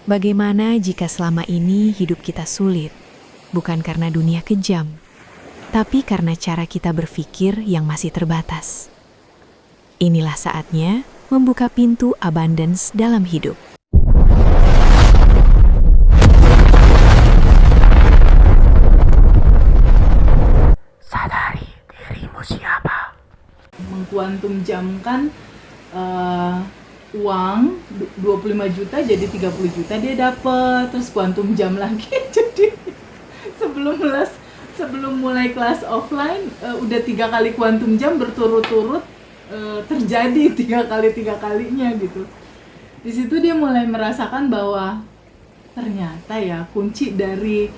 Bagaimana jika selama ini hidup kita sulit, bukan karena dunia kejam, tapi karena cara kita berpikir yang masih terbatas? Inilah saatnya membuka pintu abundance dalam hidup. Sadari dirimu siapa. Mengkuantum jamkan uang 25 juta jadi 30 juta dia dapat, terus kuantum jam lagi jadi sebelum mulai kelas offline udah 3 kali kuantum jam berturut-turut terjadi 3 kalinya gitu. Di situ dia mulai merasakan bahwa ternyata ya kunci dari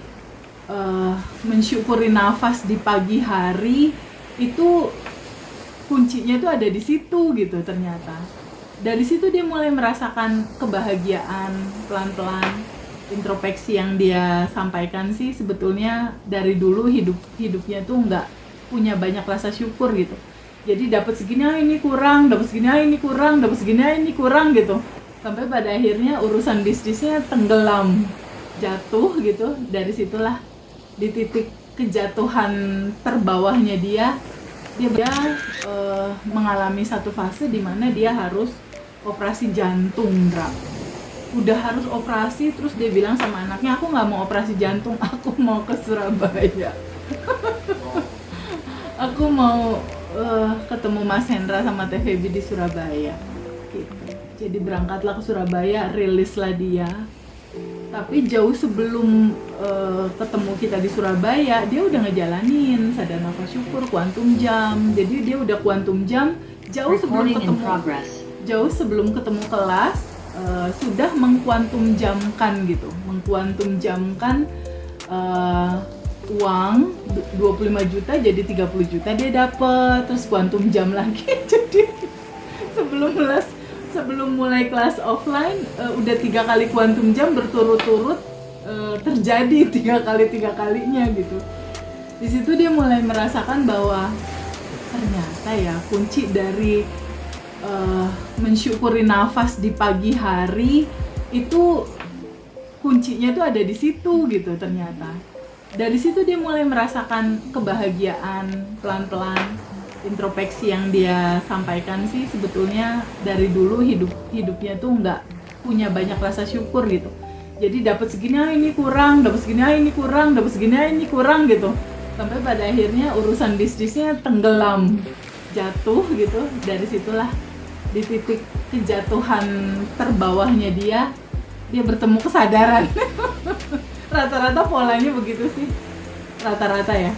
mensyukuri nafas di pagi hari itu kuncinya tuh ada di situ gitu ternyata. Dari situ dia mulai merasakan kebahagiaan pelan-pelan. Introspeksi yang dia sampaikan sih sebetulnya dari dulu hidupnya tuh nggak punya banyak rasa syukur gitu. Jadi dapat segini ini kurang, dapat segini ini kurang, dapat segini ini kurang gitu. Sampai pada akhirnya urusan bisnisnya tenggelam, jatuh gitu. Dari situlah di titik kejatuhan terbawahnya dia mengalami satu fase di mana dia harus operasi jantung, Dra. Udah harus operasi, terus dia bilang sama anaknya, aku nggak mau operasi jantung, aku mau ke Surabaya. Aku mau ketemu Mas Hendra sama Teh Feby di Surabaya gitu. Jadi berangkatlah ke Surabaya, rilislah dia. Tapi jauh sebelum ketemu kita di Surabaya, dia udah ngejalanin sadhana nafas syukur, kuantum jam. Jadi dia udah kuantum jam jauh sebelum ketemu kelas, sudah mengkuantum jamkan gitu. Mengkuantum jamkan uang 25 juta jadi 30 juta dia dapat, terus kuantum jam lagi jadi sebelum mulai kelas offline udah 3 kali kuantum jam berturut-turut terjadi 3 kalinya gitu. Di situ dia mulai merasakan bahwa ternyata ya kunci dari mensyukuri nafas di pagi hari itu kuncinya tuh ada di situ gitu ternyata. Dari situ dia mulai merasakan kebahagiaan pelan-pelan. Introspeksi yang dia sampaikan sih sebetulnya dari dulu hidupnya tuh nggak punya banyak rasa syukur gitu. Jadi dapat segini ini kurang, dapat segini ini kurang, dapat segini ini kurang gitu. Sampai pada akhirnya urusan bisnisnya tenggelam, jatuh gitu. Dari situlah di titik kejatuhan terbawahnya dia bertemu kesadaran. Rata-rata polanya begitu sih, rata-rata ya.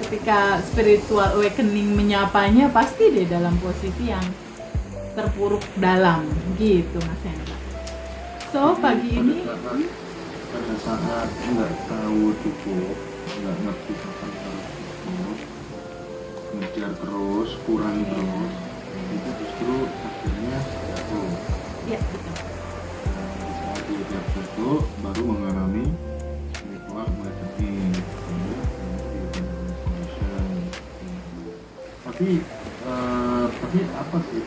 Ketika spiritual awakening menyapanya, pasti dia dalam posisi yang terpuruk dalam gitu Mas Hendra. So pagi ini pada saat nggak tahu cukup, nggak ngerti kapan harus cukup, ngejar terus, kurang terus, itu justru akhirnya jatuh. ya betul. Di saat dia jatuh, baru mengalami spiritual awakening. Tapi apa sih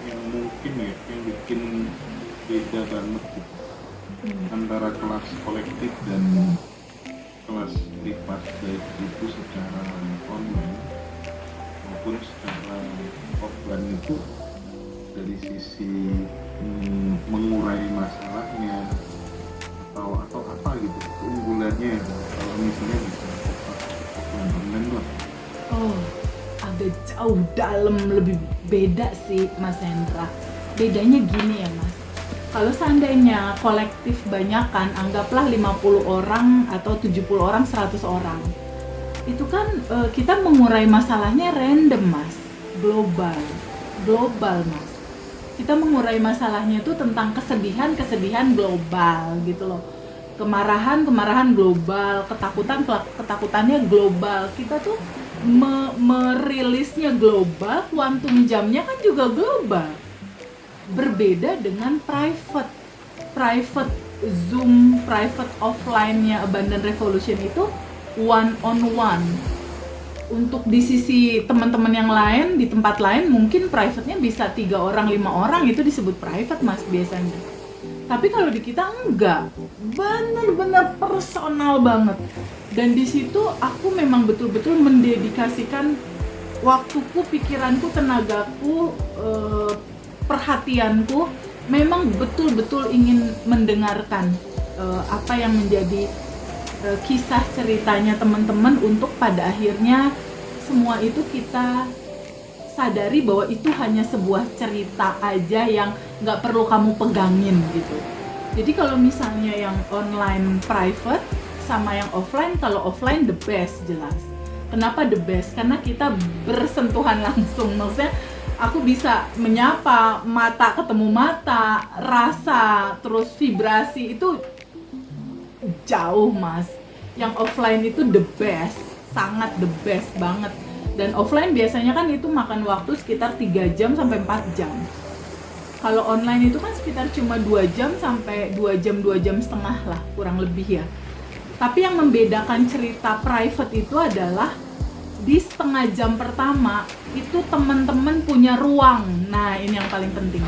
yang mungkin ya yang bikin beda banget gitu antara kelas kolektif dan kelas privat, baik itu secara online maupun secara offline itu dari sisi mengurai masalahnya atau apa gitu keunggulannya kalau misalnya bisa offline online lah. Oh, agak jauh dalam, lebih beda sih Mas Hendra. Bedanya gini ya Mas, kalau seandainya kolektif banyakan, anggaplah 50 orang atau 70 orang, 100 orang, itu kan kita mengurai masalahnya random Mas, global Mas. Kita mengurai masalahnya itu tentang kesedihan global gitu loh. Kemarahan global, ketakutannya global. Kita tuh merilisnya global, kuantum jamnya kan juga global. Berbeda dengan private Zoom, private offline-nya Abundant Revolution itu one on one. Untuk di sisi teman-teman yang lain, di tempat lain mungkin private-nya bisa 3 orang, 5 orang, itu disebut private Mas biasanya. Tapi kalau di kita enggak, benar-benar personal banget. Dan di situ aku memang betul-betul mendedikasikan waktuku, pikiranku, tenagaku, perhatianku, memang betul-betul ingin mendengarkan apa yang menjadi kisah ceritanya teman-teman, untuk pada akhirnya semua itu kita sadari bahwa itu hanya sebuah cerita aja yang nggak perlu kamu pegangin gitu. Jadi kalau misalnya yang online private sama yang offline, kalau offline the best jelas. Kenapa the best? Karena kita bersentuhan langsung, maksudnya aku bisa menyapa, mata ketemu mata, rasa, terus vibrasi itu jauh mas. Yang offline itu the best, sangat the best banget. Dan offline biasanya kan itu makan waktu sekitar 3 jam sampai 4 jam. Kalau online itu kan sekitar cuma 2 jam sampai 2 jam setengah lah, kurang lebih ya. Tapi yang membedakan cerita private itu adalah di setengah jam pertama itu teman-teman punya ruang. Nah, ini yang paling penting.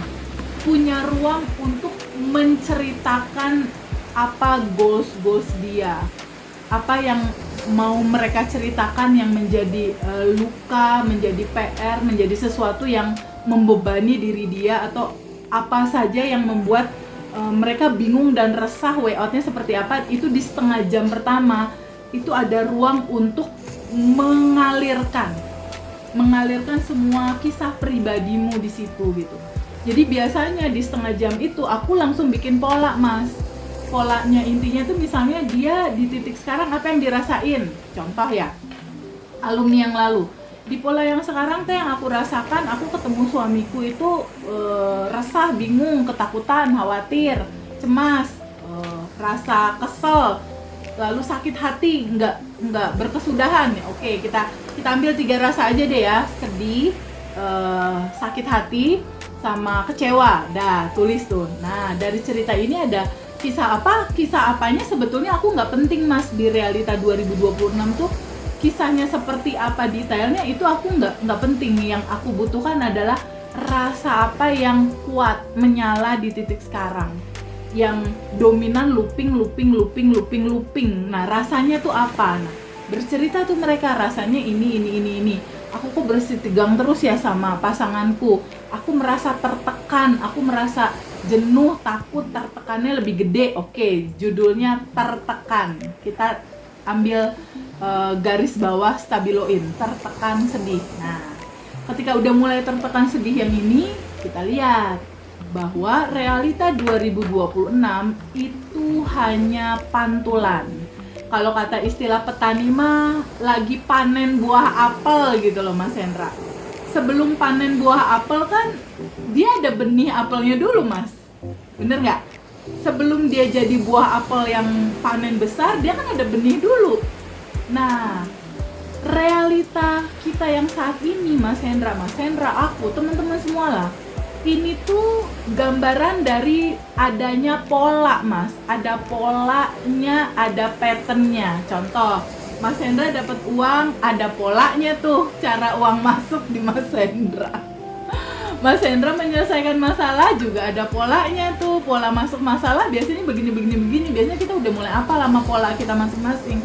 Punya ruang untuk menceritakan apa goals dia. Apa yang mau mereka ceritakan yang menjadi luka, menjadi PR, menjadi sesuatu yang membebani diri dia, atau apa saja yang membuat mereka bingung dan resah, way out-nya seperti apa. Itu di setengah jam pertama itu ada ruang untuk mengalirkan semua kisah pribadimu di situ gitu. Jadi biasanya di setengah jam itu aku langsung bikin pola mas. Polanya intinya tuh misalnya dia di titik sekarang apa yang dirasain. Contoh ya, alumni yang lalu. Di pola yang sekarang tuh yang aku rasakan, aku ketemu suamiku itu resah, bingung, ketakutan, khawatir, cemas, rasa kesel, lalu sakit hati, nggak berkesudahan. Oke, kita ambil 3 rasa aja deh ya, sedih, sakit hati, sama kecewa. Dah, tulis tuh. Nah, dari cerita ini ada kisah apanya sebetulnya aku nggak penting mas. Di realita 2026 tuh kisahnya seperti apa detailnya itu aku nggak penting. Yang aku butuhkan adalah rasa apa yang kuat menyala di titik sekarang, yang dominan looping. Nah, rasanya tuh apa? Nah, bercerita tuh mereka rasanya ini. Aku kok bersitegang terus ya sama pasanganku. Aku merasa tertekan, aku merasa jenuh, takut, tertekannya lebih gede. Oke, judulnya tertekan. Kita ambil garis bawah, stabiloin, tertekan, sedih. Nah, ketika udah mulai tertekan, sedih yang ini, kita lihat bahwa realita 2026 itu hanya pantulan. Kalau kata istilah petani mah lagi panen buah apel gitu loh Mas Hendra. Sebelum panen buah apel kan dia ada benih apelnya dulu Mas. Bener nggak? Sebelum dia jadi buah apel yang panen besar, dia kan ada benih dulu. Nah, realita kita yang saat ini Mas Hendra, aku, teman-teman semua lah, ini tuh gambaran dari adanya pola Mas. Ada polanya, ada patternnya. Contoh, Mas Hendra dapat uang, ada polanya tuh cara uang masuk di Mas Hendra. Mas Hendra menyelesaikan masalah juga ada polanya tuh. Pola masuk masalah biasanya begini. Biasanya kita udah mulai apa lama pola kita masing-masing.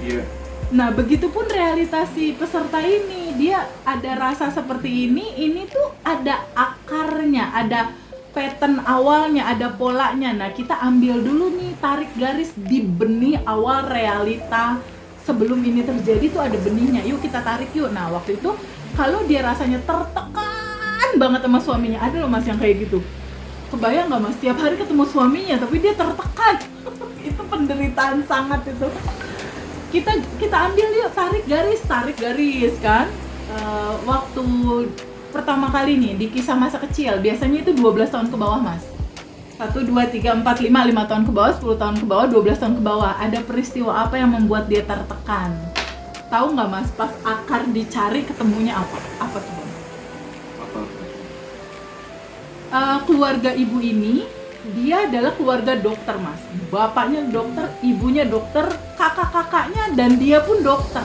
Iya. Nah, begitupun realitas si peserta ini, dia ada rasa seperti ini tuh ada akarnya, ada pattern awalnya, ada polanya. Nah, kita ambil dulu nih, tarik garis di benih awal realita sebelum ini terjadi tuh ada benihnya. Yuk kita tarik yuk. Nah, waktu itu kalau dia rasanya tertekan banget sama suaminya, ada loh Mas yang kayak gitu. Kebayang nggak Mas, tiap hari ketemu suaminya tapi dia tertekan. Itu penderitaan sangat itu. Kita ambil yuk, tarik garis kan. Waktu pertama kali nih di kisah masa kecil, biasanya itu 12 tahun ke bawah Mas. 1, 2, 3, 4, 5 tahun ke bawah, 10 tahun ke bawah, 12 tahun ke bawah. Ada peristiwa apa yang membuat dia tertekan? Tahu nggak Mas, pas akar dicari ketemunya apa? Apa tuh Bang? Keluarga ibu ini, dia adalah keluarga dokter Mas. Bapaknya dokter, ibunya dokter, kakak-kakaknya, dan dia pun dokter.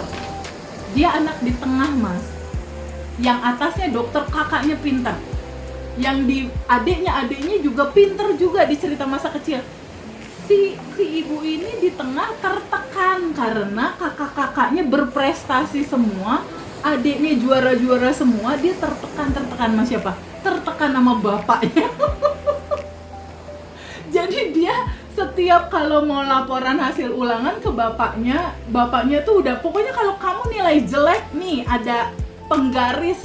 Dia anak di tengah Mas. Yang atasnya dokter, kakaknya pintar. Yang di adiknya juga pinter juga di cerita masa kecil. Si ibu ini di tengah tertekan karena kakak-kakaknya berprestasi semua, adiknya juara-juara semua, dia tertekan sama siapa? Tertekan sama bapaknya. Jadi dia setiap kalau mau laporan hasil ulangan ke bapaknya tuh udah pokoknya kalau kamu nilai jelek nih ada penggaris.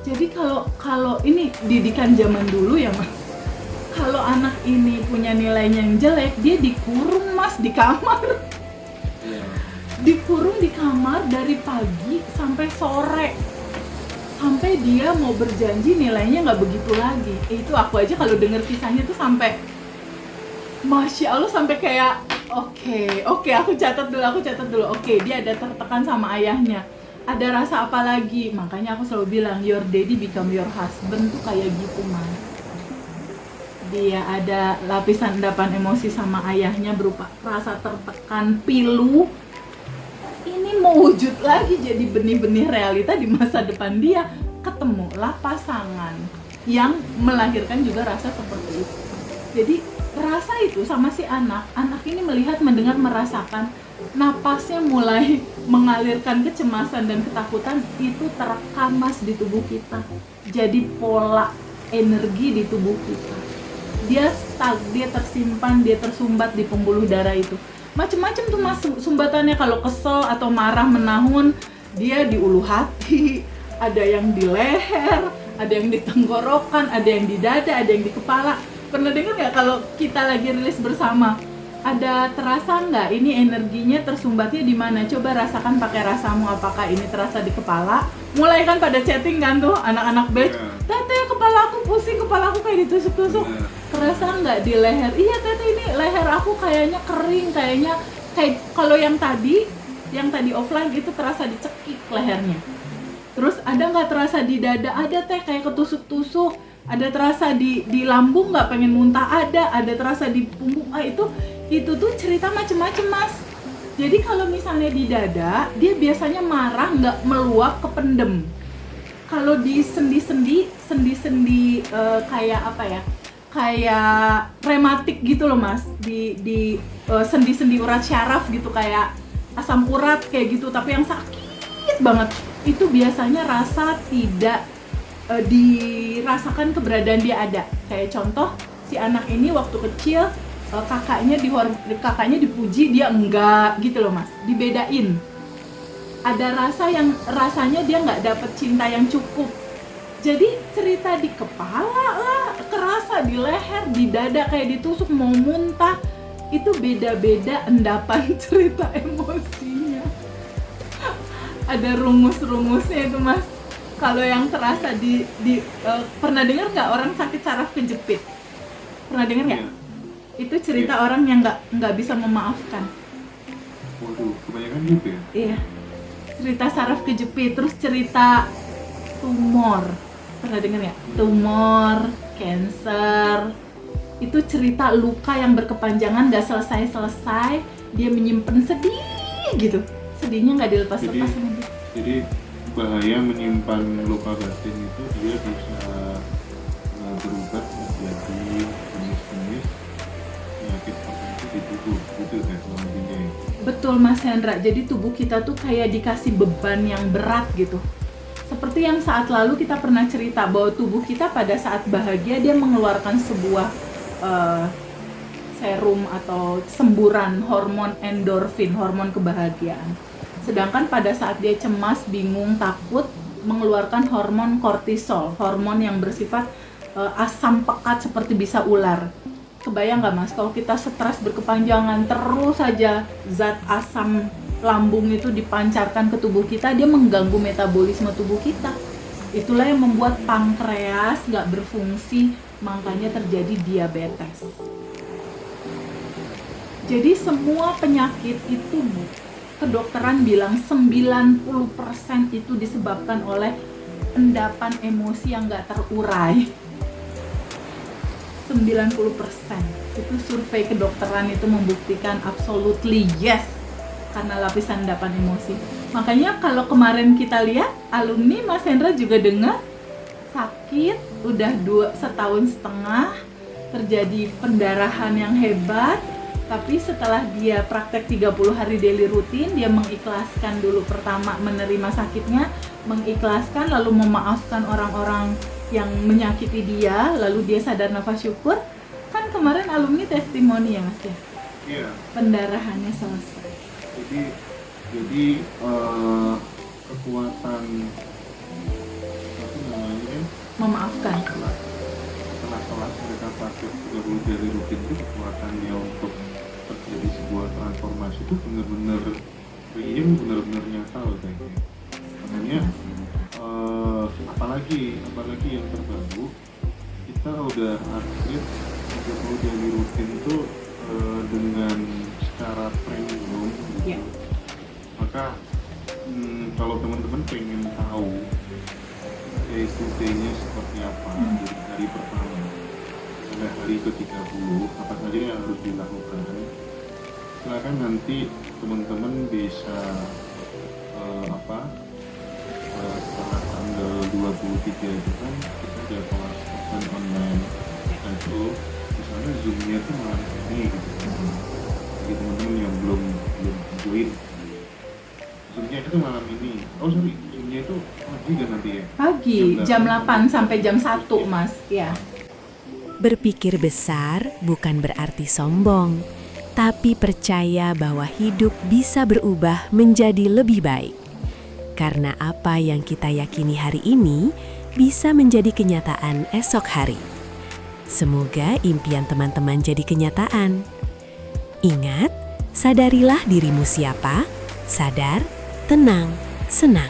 Jadi kalau ini didikan zaman dulu ya Mas. Kalau anak ini punya nilainya yang jelek, dia dikurung Mas di kamar. Dikurung di kamar dari pagi sampai sore. Sampai dia mau berjanji nilainya nggak begitu lagi. Itu aku aja kalau denger kisahnya tuh sampai Masya Allah, sampai kayak oke, aku catat dulu. Oke, dia ada tertekan sama ayahnya. Ada rasa apa lagi? Makanya aku selalu bilang, your daddy become your husband tuh kayak gitu Mas. Dia ada lapisan endapan emosi sama ayahnya berupa rasa tertekan, pilu. Ini mau wujud lagi jadi benih-benih realita di masa depan dia. Ketemulah pasangan yang melahirkan juga rasa seperti itu. Jadi rasa itu sama si anak ini melihat, mendengar, merasakan, napasnya mulai mengalirkan kecemasan dan ketakutan, itu terekam Mas di tubuh kita. Jadi pola energi di tubuh kita. Dia tersimpan, dia tersumbat di pembuluh darah itu. Macem-macem tuh Mas sumbatannya, kalau kesel atau marah menahun, dia di ulu hati, ada yang di leher, ada yang di tenggorokan, ada yang di dada, ada yang di kepala. Pernah dengar nggak kalau kita lagi rilis bersama, ada terasa nggak ini energinya tersumbatnya di mana? Coba rasakan pakai rasamu, apakah ini terasa di kepala? Mulai kan pada chatting kan tuh anak-anak batch, Tete kepala aku pusing, kepala aku kayak ditusuk-tusuk. Kerasa nggak di leher? Iya Tete, ini leher aku kayaknya kering, kayak kalau yang tadi offline itu terasa dicekik lehernya. Terus ada nggak terasa di dada? Ada Teh, kayak ketusuk-tusuk. Ada terasa di lambung nggak, pengen muntah? Ada terasa di punggung. Itu tuh cerita macem-macem Mas. Jadi kalau misalnya di dada, dia biasanya marah nggak meluap, kependem. Kalau di sendi-sendi kayak apa ya? Kayak rematik gitu loh Mas. Di sendi-sendi urat syaraf gitu, kayak asam urat kayak gitu, tapi yang sakit banget. Itu biasanya rasa tidak dirasakan keberadaan dia ada. Kayak contoh, si anak ini waktu kecil kakaknya dipuji, dia enggak gitu loh Mas, dibedain. Ada rasanya dia nggak dapet cinta yang cukup. Jadi cerita di kepala lah, kerasa di leher, di dada kayak ditusuk, mau muntah. Itu beda-beda endapan cerita emosinya. Ada rumus-rumusnya itu Mas. Kalau yang terasa pernah dengar nggak orang sakit saraf kejepit? Pernah dengar nggak? Itu cerita orang yang nggak bisa memaafkan. Waduh, kebanyakan gitu ya? Iya. Cerita saraf kejepit, terus cerita tumor. Pernah dengar nggak? Tumor, cancer. Itu cerita luka yang berkepanjangan, nggak selesai-selesai. Dia menyimpan sedih gitu. Sedihnya nggak dilepas-lepas sama dia. Jadi bahaya menyimpan luka batin itu, dia bisa berubah menjadi jenis-jenis penyakit tertentu di tubuh, gitu kan intinya. Betul Mas Hendra, jadi tubuh kita tuh kayak dikasih beban yang berat gitu. Seperti yang saat lalu kita pernah cerita bahwa tubuh kita pada saat bahagia dia mengeluarkan sebuah serum atau semburan hormon endorfin, hormon kebahagiaan. Sedangkan pada saat dia cemas, bingung, takut, mengeluarkan hormon kortisol, hormon yang bersifat asam pekat seperti bisa ular. Kebayang nggak Mas, kalau kita stres berkepanjangan, terus saja zat asam lambung itu dipancarkan ke tubuh kita, dia mengganggu metabolisme tubuh kita. Itulah yang membuat pankreas nggak berfungsi, makanya terjadi diabetes. Jadi semua penyakit itu kedokteran bilang 90% itu disebabkan oleh endapan emosi yang nggak terurai. 90%. Itu survei kedokteran itu membuktikan absolutely yes, karena lapisan endapan emosi. Makanya kalau kemarin kita lihat alumni Mas Hendra juga dengar sakit, udah 1,5 tahun terjadi pendarahan yang hebat, tapi setelah dia praktek 30 hari daily rutin, dia mengikhlaskan dulu, pertama menerima sakitnya, mengikhlaskan, lalu memaafkan orang-orang yang menyakiti dia, lalu dia sadar nafas syukur. Kan kemarin alumni testimoni ya Mas ya, Iya. pendarahannya selesai. Jadi kekuatan apa namanya kan, Memaafkan. setelah kelas mereka praktek 30 hari rutin itu kekuatannya untuk terjadi sebuah transformasi itu benar-benar real, benar-benar nyata loh kayaknya. Makanya apalagi yang terbaru, kita udah atlet 30 hari rutin tuh dengan secara premium gitu. Ya. Maka kalau teman-teman pengen tahu day-to-day-nya seperti apa dari hari pertama sampai hari ke-30, apa saja yang harus dilakukan, silakan nanti teman-teman bisa setelah tanggal 23 itu kan kita ada kelas offline online, nah itu misalnya zoomnya tuh malam ini gitu. Bagi teman-teman yang belum join, zoomnya itu malam ini. Zoomnya itu pagi kan nanti ya? Pagi, jam 8 sampai jam 1 Mas, ya. Berpikir besar bukan berarti sombong, tapi percaya bahwa hidup bisa berubah menjadi lebih baik. Karena apa yang kita yakini hari ini bisa menjadi kenyataan esok hari. Semoga impian teman-teman jadi kenyataan. Ingat, sadarilah dirimu siapa, sadar, tenang, senang.